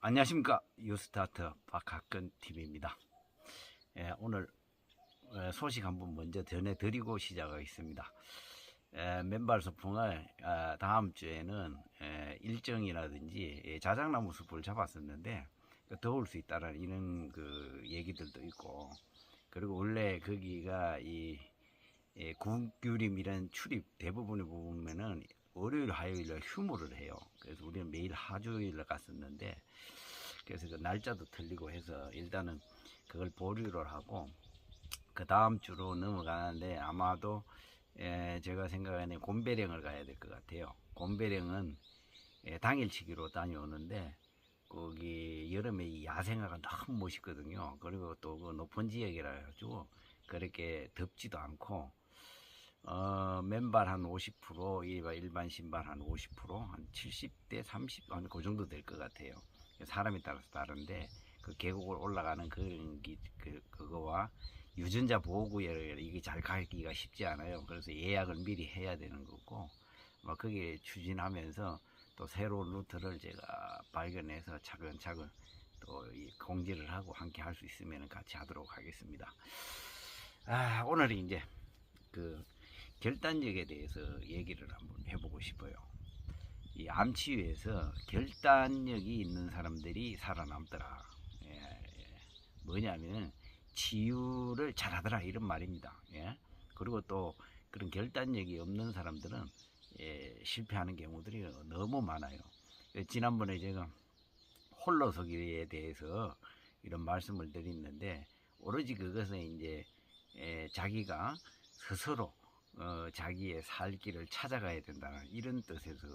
안녕하십니까. 유스타트 박학근 TV입니다. 오늘 소식 한번 먼저 전해드리고 시작하겠습니다. 맨발 소풍을 다음 주에는 일정이라든지 자작나무 숲을 잡았었는데 더울 수 있다는 이런 그 얘기들도 있고, 그리고 원래 거기가 이 국규림 이런 출입 대부분의 보면은 월요일 화요일에 휴무를 해요. 그래서 우리는 매일 하주일을 갔었는데, 그래서 그 날짜도 틀리고 해서 일단은 그걸 보류를 하고 그 다음 주로 넘어가는데, 아마도 제가 생각하는 곰배령을 가야 될 것 같아요. 곰배령은 당일치기로 다녀오는데 거기 여름에 이 야생화가 너무 멋있거든요. 그리고 또 그 높은 지역이라 가지고 그렇게 덥지도 않고, 맨발 한 50%, 일반 신발 한 50%, 한 70대 30, 그 정도 될 것 같아요. 사람에 따라서 다른데, 그 계곡을 올라가는 그거와 유전자 보호구역, 이게 잘 가기가 쉽지 않아요. 그래서 예약을 미리 해야 되는 거고, 그게 추진하면서 또 새로운 루트를 제가 발견해서 차근차근 또 공지를 하고 함께 할 수 있으면 같이 하도록 하겠습니다. 오늘 이제 그 결단력에 대해서 얘기를 한번 해보고 싶어요. 이 암치유에서 결단력이 있는 사람들이 살아남더라. 뭐냐면 치유를 잘하더라 이런 말입니다. 그리고 또 그런 결단력이 없는 사람들은 실패하는 경우들이 너무 많아요. 지난번에 제가 홀로서기에 대해서 이런 말씀을 드렸는데, 오로지 그것은 이제 자기가 스스로 자기의 살 길을 찾아가야 된다는 이런 뜻에서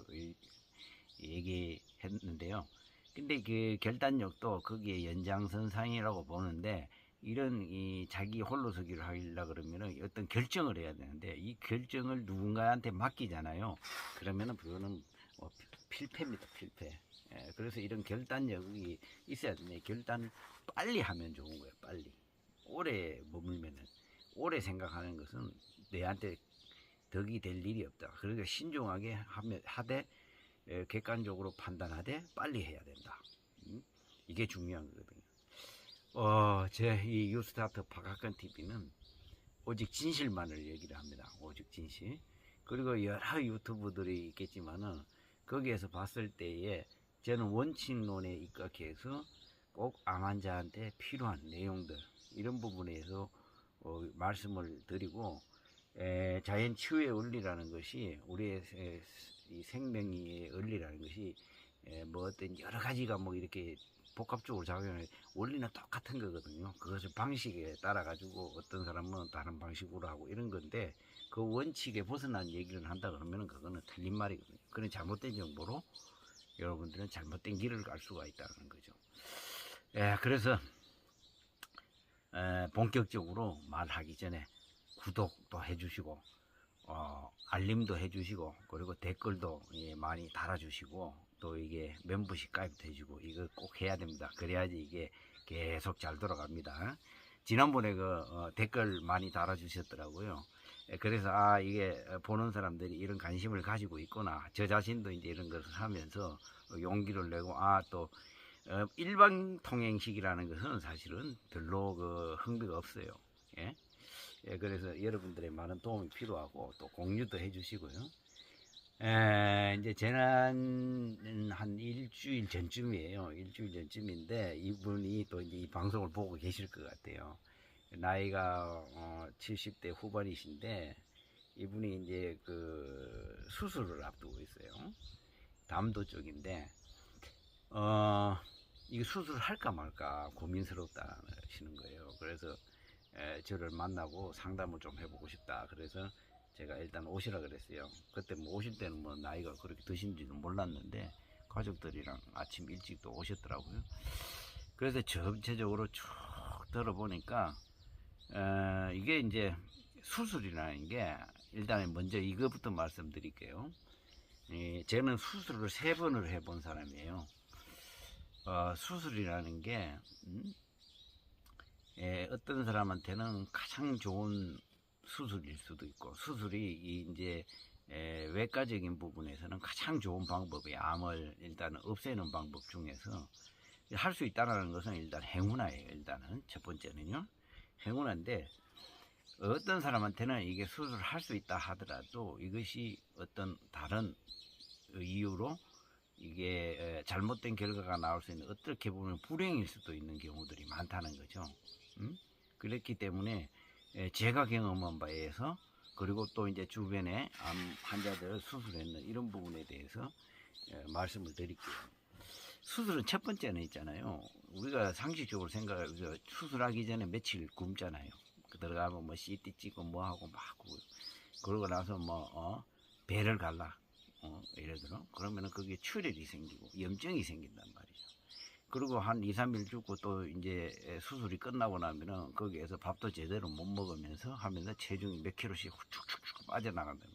얘기했는데요. 근데 그 결단력도 거기에 연장선상이라고 보는데, 이런 이 자기 홀로서기를 하려 그러면은 어떤 결정을 해야 되는데, 이 결정을 누군가한테 맡기잖아요. 그러면은 그거는 필패입니다, 필패. 그래서 이런 결단력이 있어야 되네. 결단 빨리 하면 좋은 거예요, 빨리. 오래 머물면은, 오래 생각하는 것은 내한테 덕이 될 일이 없다. 그러니까 신중하게 하되 객관적으로 판단하되 빨리 해야 된다. 이게 중요한 거거든요. 제 이 유스타트 박학근 TV는 오직 진실만을 얘기를 합니다. 오직 진실. 그리고 여러 유튜브들이 있겠지만은 거기에서 봤을 때에 저는 원칙론에 입각해서 꼭 암 환자한테 필요한 내용들, 이런 부분에서 말씀을 드리고, 자연 치유의 원리라는 것이, 우리의 이 생명의 원리라는 것이 뭐 어떤 여러 가지가 뭐 이렇게 복합적으로 작용해, 원리는 똑같은 거거든요. 그것을 방식에 따라 가지고 어떤 사람은 다른 방식으로 하고 이런 건데, 그 원칙에 벗어난 얘기를 한다 그러면 그거는 틀린 말이거든요. 그런 잘못된 정보로 여러분들은 잘못된 길을 갈 수가 있다는 거죠. 그래서 본격적으로 말하기 전에 구독도 해주시고, 알림도 해주시고, 그리고 댓글도 많이 달아주시고, 또 이게 멤버십 가입도 해주고, 이거 꼭 해야 됩니다. 그래야지 이게 계속 잘 돌아갑니다. 지난번에 댓글 많이 달아주셨더라고요. 그래서 이게 보는 사람들이 이런 관심을 가지고 있구나. 저 자신도 이제 이런 것을 하면서 용기를 내고, 또 일반 통행식이라는 것은 사실은 별로 그 흥미가 없어요. 예? 그래서 여러분들의 많은 도움이 필요하고 또 공유도 해주시고요. 이제 지난 한 일주일 전쯤이에요. 일주일 전쯤인데 이분이 또 이제 이 방송을 보고 계실 것 같아요. 나이가 70대 후반이신데, 이분이 이제 그 수술을 앞두고 있어요. 담도 쪽인데, 이거 수술을 할까 말까 고민스럽다 하시는 거예요. 그래서 저를 만나고 상담을 좀 해보고 싶다. 그래서 제가 일단 오시라 그랬어요. 그때 뭐 오실 때는 뭐 나이가 그렇게 드신지도 몰랐는데 가족들이랑 아침 일찍 또 오셨더라고요. 그래서 전체적으로 쭉 들어보니까 이게 이제 수술이라는 게, 일단 먼저 이거부터 말씀드릴게요. 저는 수술을 3번을 해본 사람이에요. 수술이라는 게 어떤 사람한테는 가장 좋은 수술일 수도 있고, 수술이 이제 외과적인 부분에서는 가장 좋은 방법이 암을 일단 없애는 방법 중에서 할 수 있다는 것은 일단 행운아예요. 일단은 첫 번째는요. 행운인데 어떤 사람한테는 이게 수술을 할 수 있다 하더라도 이것이 어떤 다른 이유로 이게 잘못된 결과가 나올 수 있는, 어떻게 보면 불행일 수도 있는 경우들이 많다는 거죠. 그렇기 때문에 제가 경험한 바에 의해서, 그리고 또 이제 주변에 암 환자들 수술했는 이런 부분에 대해서 말씀을 드릴게요. 수술은 첫 번째는 있잖아요. 우리가 상식적으로 생각해서 수술하기 전에 며칠 굶잖아요. 들어가면 뭐 CT 찍고 뭐 하고 막 하고, 그러고 나서 뭐 배를 갈라, 예를 들어 그러면은 거기에 출혈이 생기고 염증이 생긴단 말이죠. 그리고 한 2, 3일 죽고 또 이제 수술이 끝나고 나면은 거기에서 밥도 제대로 못 먹으면서 하면서 체중이 몇 킬로씩 축축축 빠져나간다.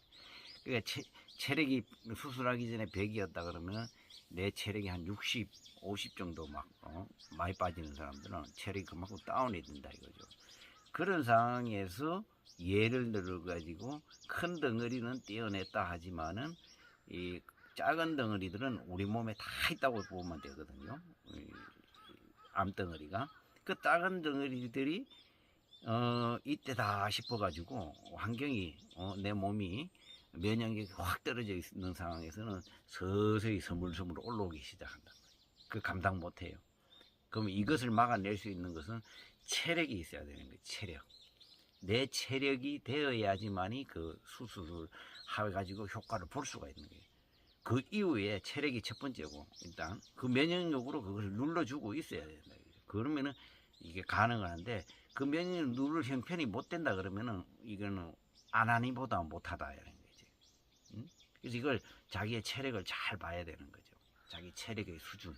그러니까 체력이 수술하기 전에 100이었다 그러면은 내 체력이 한 60, 50 정도 막 많이 빠지는 사람들은 체력이 그만큼 다운이 된다 이거죠. 그런 상황에서 예를 들어 가지고 큰 덩어리는 떼어냈다 하지만은 이 작은 덩어리들은 우리 몸에 다 있다고 보면 되거든요. 암덩어리가 그 작은 덩어리들이 이때다 싶어 가지고 환경이 내 몸이 면역력이 확 떨어져 있는 상황에서는 서서히 스물스물 올라오기 시작한다. 그 감당 못해요. 그럼 이것을 막아낼 수 있는 것은 체력이 있어야 되는 거예요. 체력. 내 체력이 되어야지만이 그 수술을 해가지고 효과를 볼 수가 있는 거예요. 그 이후에 체력이 첫 번째고, 일단 그 면역력으로 그것을 눌러주고 있어야 된다. 그러면은 이게 가능한데, 그 면역력 누를 형편이 못 된다 그러면은 이거는 안 하니보다 못하다 이런 거지. 그래서 이걸 자기의 체력을 잘 봐야 되는 거죠. 자기 체력의 수준.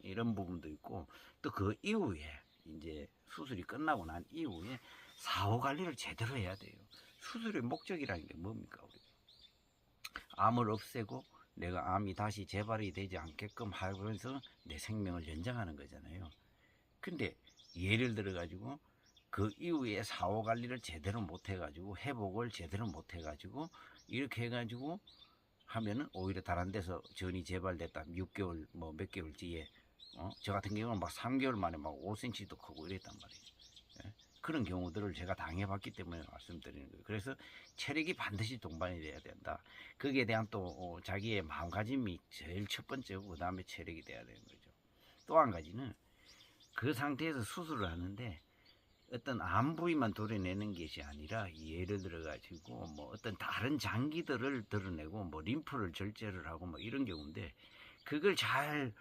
이런 부분도 있고, 또 그 이후에 이제 수술이 끝나고 난 이후에 사후 관리를 제대로 해야 돼요. 수술의 목적이라는 게 뭡니까? 우리 암을 없애고 내가 암이 다시 재발이 되지 않게끔 하면서 내 생명을 연장하는 거잖아요. 근데 예를 들어 가지고 그 이후에 사후 관리를 제대로 못 해가지고 회복을 제대로 못 해가지고 이렇게 해가지고 하면은 오히려 다른 데서 전이 재발됐다 6개월 뭐 몇 개월 뒤에 저 같은 경우는 막 3개월 만에 막 5cm도 크고 이랬단 말이에요. 예? 그런 경우들을 제가 당해봤기 때문에 말씀드리는 거예요. 그래서 체력이 반드시 동반이 돼야 된다. 거기에 대한 또 자기의 마음가짐이 제일 첫 번째고 그 다음에 체력이 돼야 되는 거죠. 또 한 가지는 그 상태에서 수술을 하는데 어떤 암 부위만 도려내는 것이 아니라 예를 들어 가지고 뭐 어떤 다른 장기들을 드러내고 뭐 림프를 절제를 하고 뭐 이런 경우인데 그걸 잘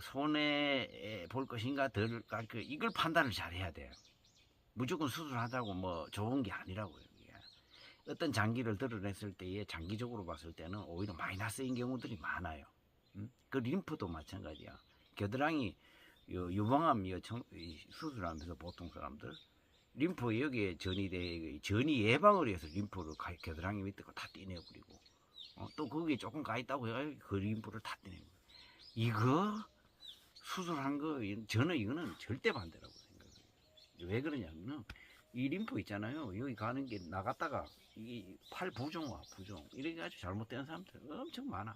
손해 볼 것인가 덜 이걸 판단을 잘 해야 돼요. 무조건 수술하자고 뭐 좋은 게 아니라고요. 이게. 어떤 장기를 드러냈을 때에 장기적으로 봤을 때는 오히려 마이너스인 경우들이 많아요. 그 림프도 마찬가지야. 겨드랑이 유방암 수술하면서 보통 사람들 림프 여기에 전이 예방을 위해서 림프를 겨드랑이 밑에 거 다 떼내버리고 또 거기에 조금 가 있다고 해서 그 림프를 다 떼내고 이거 수술한 거 저는 이거는 절대 반대라고 생각해요. 왜 그러냐면은 이 림프 있잖아요. 여기 가는 게 나갔다가 이게 팔 부종와 부종 이렇게 아주 잘못된 사람들 엄청 많아.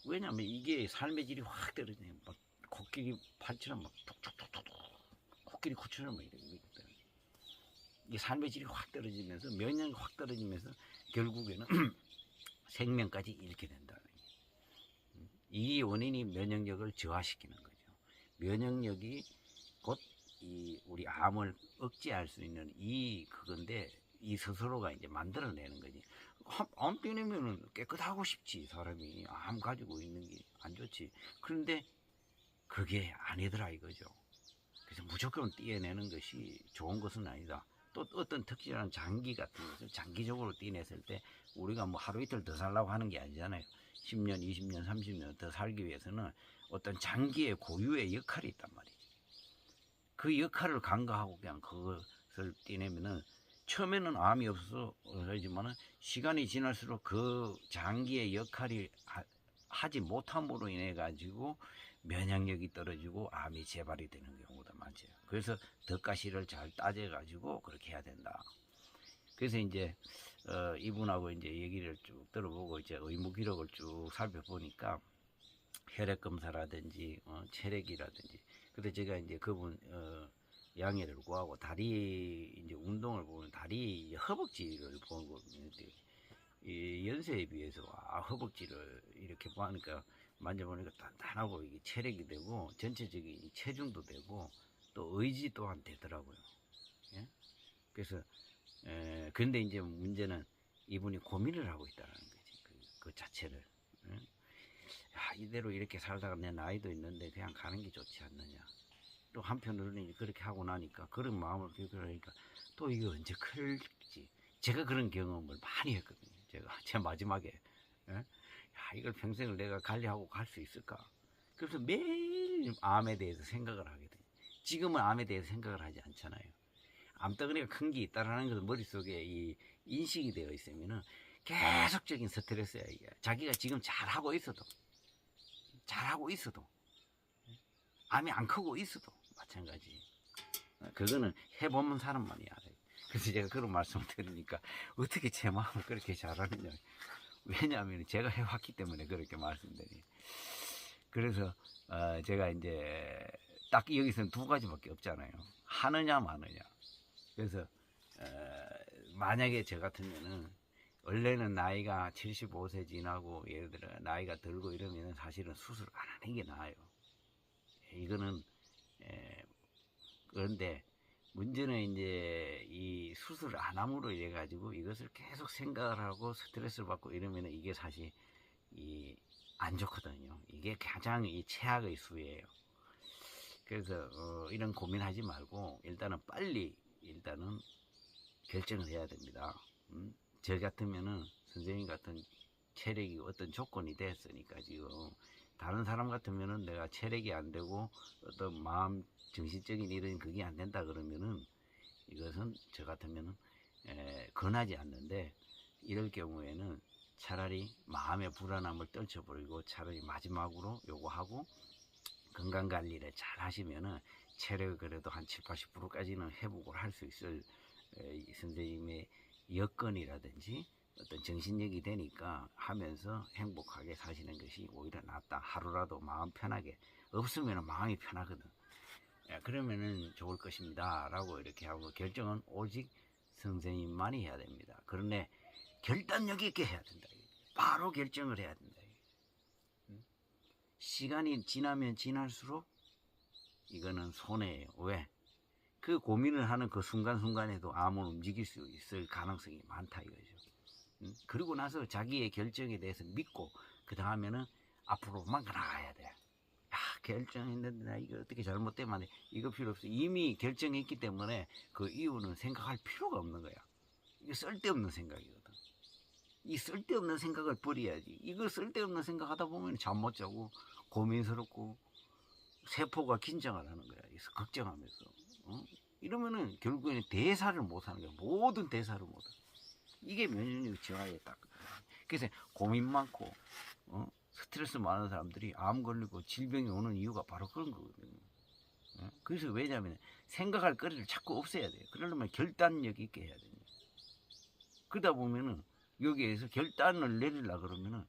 왜냐면 이게 삶의 질이 확 떨어지네. 막 코끼리 팔처럼 막 툭툭툭툭 코끼리 코처럼 막 이렇게 이게 삶의 질이 확 떨어지면서 면역력이 확 떨어지면서 결국에는 생명까지 잃게 된다. 이 원인이 면역력을 저하시키는 거죠. 면역력이 곧 우리 암을 억제할 수 있는 그건데 이 스스로가 이제 만들어내는 거지. 암 떼내면은 깨끗하고 싶지. 사람이 암 가지고 있는 게 안 좋지. 그런데 그게 아니더라 이거죠. 그래서 무조건 떼어내는 것이 좋은 것은 아니다. 또 어떤 특별한 장기 같은 것을 장기적으로 떼어냈을 때 우리가 뭐 하루 이틀 더 살라고 하는 게 아니잖아요. 10년, 20년, 30년 더 살기 위해서는 어떤 장기의 고유의 역할이 있단 말이죠. 그 역할을 간과하고 그냥 그것을 떼내면은 처음에는 암이 없어서 그러지만은 시간이 지날수록 그 장기의 역할이 하지 못함으로 인해 가지고 면역력이 떨어지고 암이 재발이 되는 경우가 많죠. 그래서 덧가시를 잘 따져 가지고 그렇게 해야 된다. 그래서 이제 이분하고 이제 얘기를 쭉 들어보고 이제 의무 기록을 쭉 살펴보니까 혈액 검사라든지 체력이라든지. 근데 제가 이제 그분 양해를 구하고 다리 이제 운동을 보면 다리 허벅지를 보는 거거든요. 이 연세에 비해서 허벅지를 이렇게 보니까 만져보니까 단단하고 이게 체력이 되고 전체적인 체중도 되고 또 의지 또한 되더라고요. 예? 그래서 근데 이제 문제는 이분이 고민을 하고 있다는 거지. 그 자체를. 예? 야, 이대로 이렇게 살다가 내 나이도 있는데 그냥 가는 게 좋지 않느냐. 또 한편으로는 그렇게 하고 나니까 그런 마음을 비교하니까 또 이게 언제 클지. 제가 그런 경험을 많이 했거든요. 제가 제 마지막에 야, 이걸 평생을 내가 관리하고 갈 수 있을까? 그래서 매일 암에 대해서 생각을 하게 돼요. 지금은 암에 대해서 생각을 하지 않잖아요. 암덩어리가 큰 게 있다라는 것을 머릿속에 이 인식이 되어 있으면은 계속적인 스트레스야 이게. 자기가 지금 잘하고 있어도 암이 안 크고 있어도 마찬가지. 그거는 해보면 사람만이 알아요. 그래서 제가 그런 말씀을 드리니까 어떻게 제 마음을 그렇게 잘하느냐. 왜냐하면 제가 해왔기 때문에 그렇게 말씀드려요. 그래서 제가 이제 딱 여기서는 두 가지밖에 없잖아요. 하느냐 마느냐. 그래서 만약에 저 같으면은 원래는 나이가 75세 지나고 예를 들어 나이가 들고 이러면은 사실은 수술 안 하는 게 나아요. 이거는 그런데 문제는 이제 이 수술을 안 함으로 인해 가지고 이것을 계속 생각을 하고 스트레스를 받고 이러면 이게 사실 이 안 좋거든요. 이게 가장 이 최악의 수예요. 그래서 이런 고민하지 말고 일단은 빨리 일단은 결정을 해야 됩니다. 저 같으면은 선생님 같은 체력이 어떤 조건이 됐으니까 지금 다른 사람 같으면은 내가 체력이 안 되고 어떤 마음 정신적인 이런 그게 안 된다 그러면은 이것은 저 같으면은 권하지 않는데 이럴 경우에는 차라리 마음의 불안함을 떨쳐버리고 차라리 마지막으로 요거 하고 건강관리를 잘 하시면은 체력이 그래도 한 7, 80%까지는 회복을 할 수 있을 선생님의 여건이라든지 어떤 정신력이 되니까 하면서 행복하게 사시는 것이 오히려 낫다. 하루라도 마음 편하게. 없으면 마음이 편하거든. 그러면은 좋을 것입니다. 라고 이렇게 하고 결정은 오직 선생님만이 해야 됩니다. 그런데 결단력 있게 해야 된다. 바로 결정을 해야 된다. 시간이 지나면 지날수록 이거는 손해예요. 왜? 그 고민을 하는 그 순간순간에도 암을 움직일 수 있을 가능성이 많다 이거죠. 그리고 나서 자기의 결정에 대해서 믿고 그 다음에는 앞으로만 나가야 돼. 야, 결정했는데 나 이거 어떻게 잘못되면 안 돼. 이거 필요 없어. 이미 결정했기 때문에 그 이유는 생각할 필요가 없는 거야. 이게 쓸데없는 생각이거든. 이 쓸데없는 생각을 버려야지. 이거 쓸데없는 생각하다 보면 잠 못 자고 고민스럽고 세포가 긴장을 하는 거야. 그래서 걱정하면서. 이러면은 결국에는 대사를 못 하는 거야. 모든 대사를 못 해. 이게 면역력 저하에 딱. 그래서 고민 많고, 스트레스 많은 사람들이 암 걸리고 질병이 오는 이유가 바로 그런 거거든요. 그래서 왜냐하면 생각할 거리를 자꾸 없애야 돼요. 그러려면 결단력 있게 해야 됩니다. 그러다 보면은 여기에서 결단을 내리려고 그러면은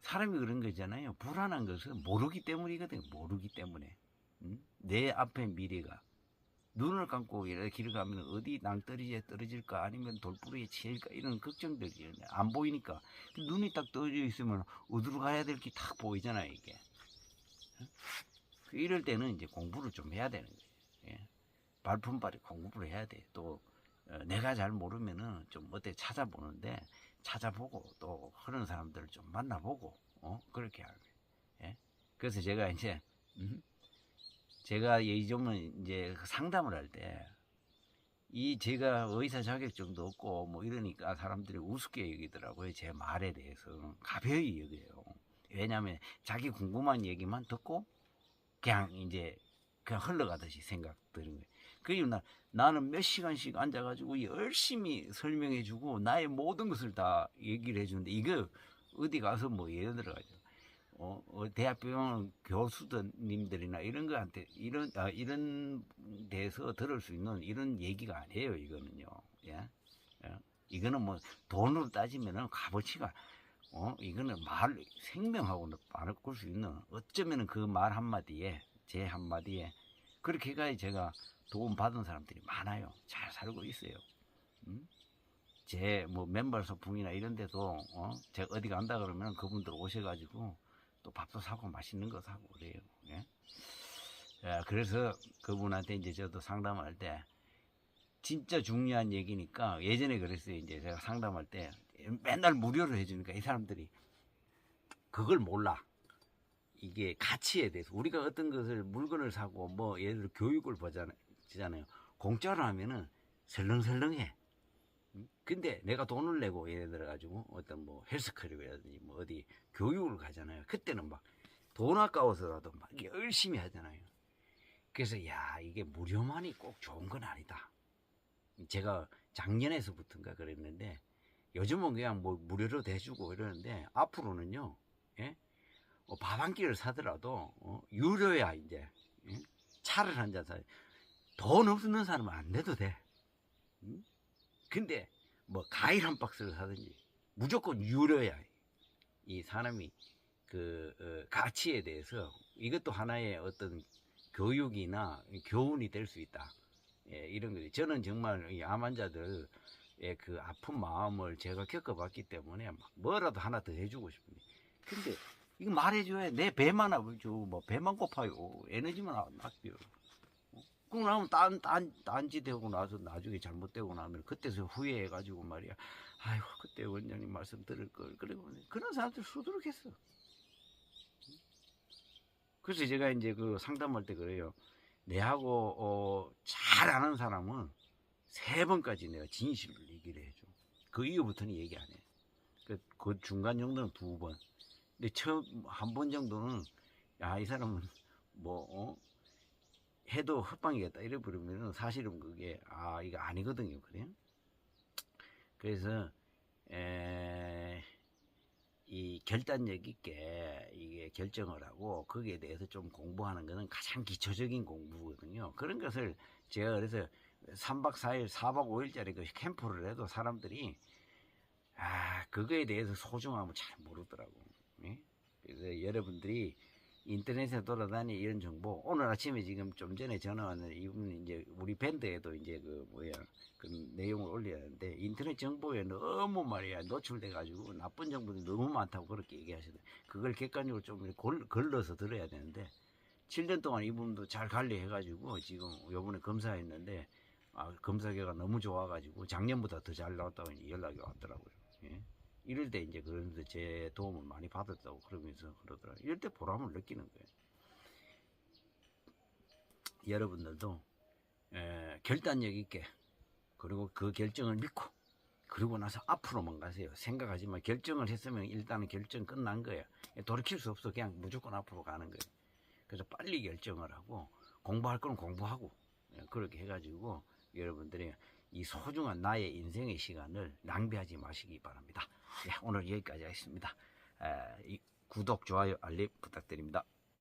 사람이 그런 거잖아요. 불안한 것은 모르기 때문이거든요. 모르기 때문에. 내 앞에 미래가. 눈을 감고 이렇게 길을 가면 어디 낭떠러지에 떨어질까 아니면 돌부리에 치일까 이런 걱정들이 안 보이니까 눈이 딱 떠져 있으면 어디로 가야 될 게 딱 보이잖아요 이게. 이럴 때는 이제 공부를 좀 해야 되는 거예요. 예. 발품발이 공부를 해야 돼. 또 내가 잘 모르면은 좀 어떻게 찾아보는데 찾아보고 또 그런 사람들을 좀 만나보고 그렇게 하는 거예요. 예. 그래서 제가 이제 제가 예전에 이제 상담을 할 때 이 제가 의사 자격증도 없고 뭐 이러니까 사람들이 우습게 여기더라고요. 제 말에 대해서 가벼이 여겨요. 왜냐하면 자기 궁금한 얘기만 듣고 그냥 이제 그냥 흘러가듯이 생각 드는 거예요. 그리고 나는 몇 시간씩 앉아가지고 열심히 설명해주고 나의 모든 것을 다 얘기를 해주는데 이거 어디 가서 뭐 예를 들어가지고 대학병원 교수님들이나 이런 거한테 이런 데서 들을 수 있는 이런 얘기가 아니에요. 이거는요. 예? 예? 이거는 뭐 돈으로 따지면은 값어치가 이거는 생명하고는 바꿀 수 있는, 어쩌면은 그 말 한마디에, 제 한마디에, 그렇게 해가지고 제가 도움 받은 사람들이 많아요. 잘 살고 있어요. 제 뭐 맨발 소풍이나 이런 데도, 제가 어디 간다 그러면 그분들 오셔가지고 또 밥도 사고 맛있는 거 사고 그래요. 예? 그래서 그분한테 이제 저도 상담할 때, 진짜 중요한 얘기니까, 예전에 그랬어요. 이제 제가 상담할 때 맨날 무료로 해주니까 이 사람들이 그걸 몰라. 이게 가치에 대해서, 우리가 어떤 것을 물건을 사고 뭐 예를 들어 교육을 보잖아요. 공짜로 하면은 설렁설렁해. 근데 내가 돈을 내고 예를 들어 가지고 어떤 뭐 헬스클럽이라든지 뭐 어디 교육을 가잖아요. 그때는 막 돈 아까워서라도 막 열심히 하잖아요. 그래서 야, 이게 무료만이 꼭 좋은 건 아니다. 제가 작년에서부터인가 그랬는데, 요즘은 그냥 뭐 무료로 대주고 이러는데, 앞으로는요, 예? 밥 한 끼를 사더라도 유료야 이제. 예? 차를 한 잔 사. 돈 없는 사람은 안 내도 돼. 근데 뭐 과일 한 박스를 사든지 무조건 유료야. 이 사람이 그 가치에 대해서, 이것도 하나의 어떤 교육이나 교훈이 될 수 있다. 예, 이런 거죠. 저는 정말 이 암 환자들의 그 아픈 마음을 제가 겪어봤기 때문에 뭐라도 하나 더 해주고 싶습니다. 근데 이거 말해줘야 내 배만 아프죠. 뭐 배만 고파요. 에너지만 아껴요. 그러고 나면 딴짓하고 나서 나중에 잘못되고 나면 그때서 후회해가지고 말이야. 아이고, 그때 원장님 말씀 들을 걸. 그리고 그런 사람들 수두룩했어. 그래서 제가 이제 그 상담할 때 그래요. 내하고 잘 아는 사람은 3번까지 내가 진실을 얘기를 해줘. 그 이후부터는 얘기 안 해. 그 중간 정도는 2번. 근데 처음 1번 정도는, 야, 이 사람은 뭐 해도 헛방이겠다 이래 버리면은 사실은 그게 이거 아니거든요. 그래요. 그래서 이 결단력 있게 이게 결정을 하고 거기에 대해서 좀 공부하는 것은 가장 기초적인 공부거든요. 그런 것을 제가 그래서 3박 4일, 4박 5일짜리 그 캠프를 해도 사람들이 그거에 대해서 소중함을 잘 모르더라고. 예? 그래서 여러분들이 인터넷에 돌아다니 이런 정보, 오늘 아침에 지금 좀 전에 전화 왔는데, 이분은 이제 우리 밴드에도 이제 그 내용을 올려야 하는데, 인터넷 정보에 너무 말이야 노출돼 가지고 나쁜 정보들이 너무 많다고 그렇게 얘기하시더라고요. 그걸 객관적으로 좀 걸러서 들어야 되는데, 7년 동안 이분도 잘 관리해 가지고 지금 요번에 검사했는데, 검사 결과 너무 좋아 가지고 작년보다 더 잘 나왔다고 연락이 왔더라고요. 예? 이럴 때 이제 그러면서 제 도움을 많이 받았다고 그러면서 그러더라고요. 이럴 때 보람을 느끼는 거예요. 여러분들도 결단력 있게, 그리고 그 결정을 믿고, 그러고 나서 앞으로만 가세요. 생각하지 마. 결정을 했으면 일단은 결정 끝난 거예요. 돌이킬 수 없어. 그냥 무조건 앞으로 가는 거예요. 그래서 빨리 결정을 하고, 공부할 건 공부하고, 그렇게 해가지고 여러분들이 이 소중한 나의 인생의 시간을 낭비하지 마시기 바랍니다. 오늘 여기까지 하겠습니다. 구독, 좋아요, 알림 부탁드립니다.